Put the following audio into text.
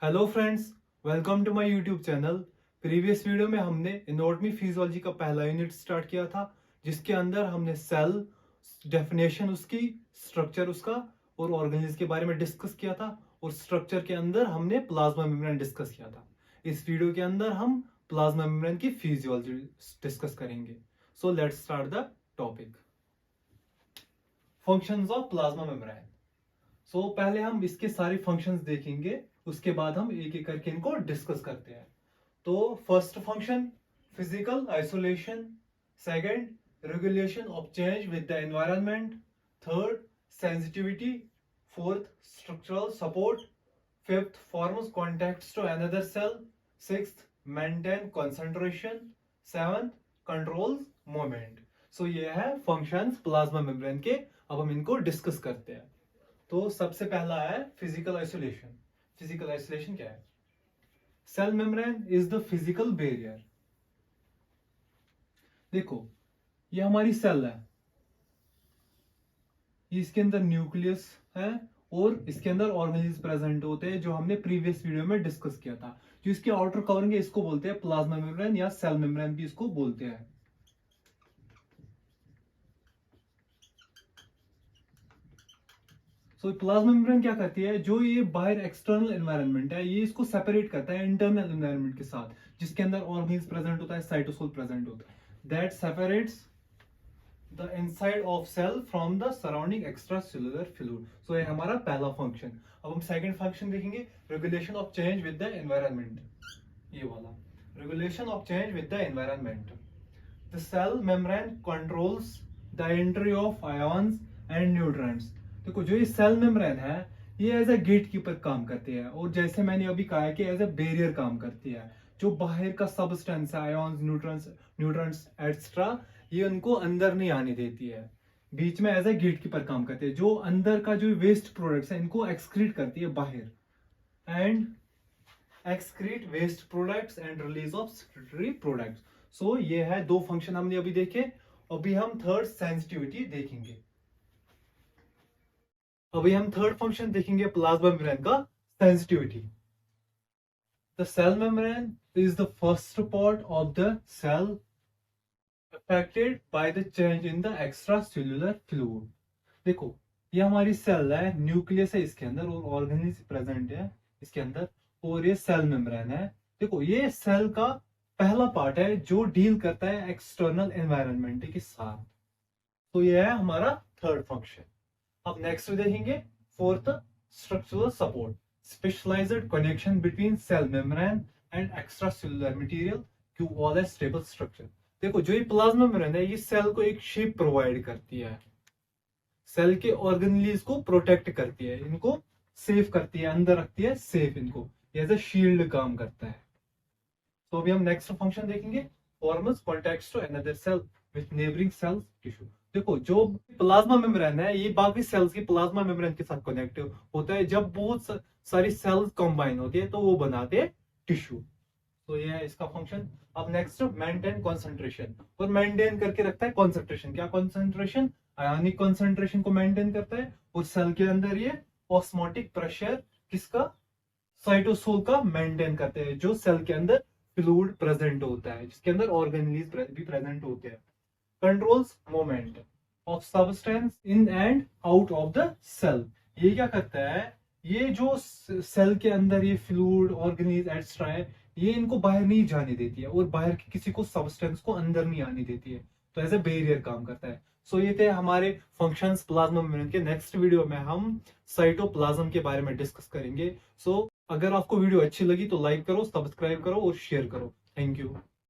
Hello friends, welcome to my YouTube channel. Previous video में हमने anatomy physiology का पहला यूनिट स्टार्ट किया था, जिसके अंदर हमने सेल डेफिनेशन उसकी, स्ट्रक्चर उसका और ऑर्गेनेल्स के बारे में डिस्कस किया था। और स्ट्रक्चर के अंदर हमने प्लाज्मा मेम्ब्रेन डिस्कस किया था। इस वीडियो के अंदर हम प्लाज्मा मेम्ब्रेन की फिजियोलॉजी डिस्कस करेंगे। So let's start the topic. Functions of plasma membrane. पहले हम इसके सारे फंक्शंस देखेंगे, उसके बाद हम एक एक करके इनको डिस्कस करते हैं। तो first function physical isolation, second regulation of change with the environment, third sensitivity, fourth structural support, fifth forms contacts to another cell, sixth maintain concentration, seventh controls movement. ये है फंक्शंस प्लाज्मा मेम्ब्रेन के। अब हम इनको discuss करते हैं। तो सबसे पहला है फिजिकल आइसोलेशन। फिजिकल आइसोलेशन क्या है? Cell membrane is the physical barrier. देखो, ये हमारी सेल है, इसके अंदर न्यूक्लियस है और इसके अंदर ऑर्गेनेल्स प्रेजेंट होते हैं, जो हमने प्रीवियस वीडियो में डिस्कस किया था। जो इसकी आउटर कवरिंग है, इसको बोलते हैं प्लाज्मा मेम्ब्रेन या सेल मेम्ब्रेन भी इसको बोलते हैं। प्लाज्मा मेम्ब्रेन क्या करती है? जो ये बाहर एक्सटर्नल एनवायरनमेंट है, ये इसको सेपरेट करता है इंटरनल एनवायरनमेंट के साथ, जिसके अंदर ऑर्गेन्स प्रेजेंट होता है, साइटोसोल प्रेजेंट होता है। That separates the inside of cell from the surrounding extracellular fluid. ये हमारा पहला फंक्शन। अब हम सेकंड फंक्शन देखेंगे, regulation of change with the environment. ये वाला regulation of change with the environment. The cell membrane controls the entry of ions and nutrients. देखो, जो ये सेल मेम्ब्रेन है, ये एज ए गेट कीपर काम करती है, और जैसे मैंने अभी कहा है कि एज ए बैरियर काम करती है। जो बाहर का सबस्टेंस है, आयंस, न्यूट्रिएंट्स एक्स्ट्रा, ये उनको अंदर नहीं आने देती है, बीच में एज ए गेट कीपर काम करती है। जो अंदर का जो वेस्ट प्रोडक्ट्स है, इनको एक्सक्रीट करती है बाहर, and excrete waste products and release of secretory products. ये है दो फंक्शन हमने अभी देखे। अभी हम थर्ड सेंसिटिविटी देखेंगे। अभी हम थर्ड फंक्शन देखेंगे प्लाज्मा मेम्ब्रेन का, sensitivity. The cell membrane is the first part of the cell affected by the change in the extracellular fluid. देखो, ये हमारी सेल है, न्यूक्लियस है इसके अंदर और ऑर्गेनेल्स प्रेजेंट है इसके अंदर, और ये सेल मेम्ब्रेन है। देखो, ये सेल का पहला पार्ट है जो डील करता है एक्सटर्नल एनवायरनमेंट के साथ। ये है हमारा थर्ड फंक्शन। अब नेक्स्ट देखेंगे fourth, structural support, specialized connection between cell membrane and extracellular material to all a stable structure. देखो, जो ये प्लाज्मा मेम्ब्रेन है, ये सेल को एक शेप प्रोवाइड करती है, सेल के ऑर्गेनेल्स को प्रोटेक्ट करती है, इनको सेफ करती है, अंदर रखती है सेफ, इनको एज ए शील्ड काम करता है। अभी हम नेक्स्ट फंक्शन देखेंगे, forms contacts to another cell with neighbouring cells tissue. देखो, जो प्लाज्मा मेम्ब्रेन है, ये बाकी सेल्स की प्लाज्मा मेम्ब्रेन के साथ कनेक्ट होता है। जब बहुत सारी सेल्स कंबाइन होती है, तो वो बनाते हैं टिश्यू। ये है इसका फंक्शन। अब नेक्स्ट, मेंटेन कंसंट्रेशन, और मेंटेन करके रखता है कंसंट्रेशन। क्या कंसंट्रेशन? आयनिक कंसंट्रेशन को मेंटेन करता है। और सेल के अंदर ये ऑस्मोटिक प्रेशर किसका? साइटोसोल का मेंटेन करते हैं, जो सेल के अंदर फ्लूइड प्रेजेंट होता है, जिसके अंदर ऑर्गेनेल्स भी प्रेजेंट होते हैं। Controls movement of substance in and out of the cell. ये क्या करता है? ये जो सेल के अंदर ये फ्लूइड, ऑर्गेनेल्स एक्स्ट्रा है, ये इनको बाहर नहीं जाने देती है, और बाहर की किसी को सब्सटेंस को अंदर नहीं आने देती है। तो एज ए बैरियर काम करता है। ये थे हमारे फंक्शंस प्लाज्मा मेम्ब्रेन के। नेक्स्ट वीडियो में हम साइटोप्लाज्म के बारे में डिस्कस करेंगे। अगर आपको वीडियो अच्छी लगी तो लाइक करो, सब्सक्राइब करो और शेयर करो। Thank you.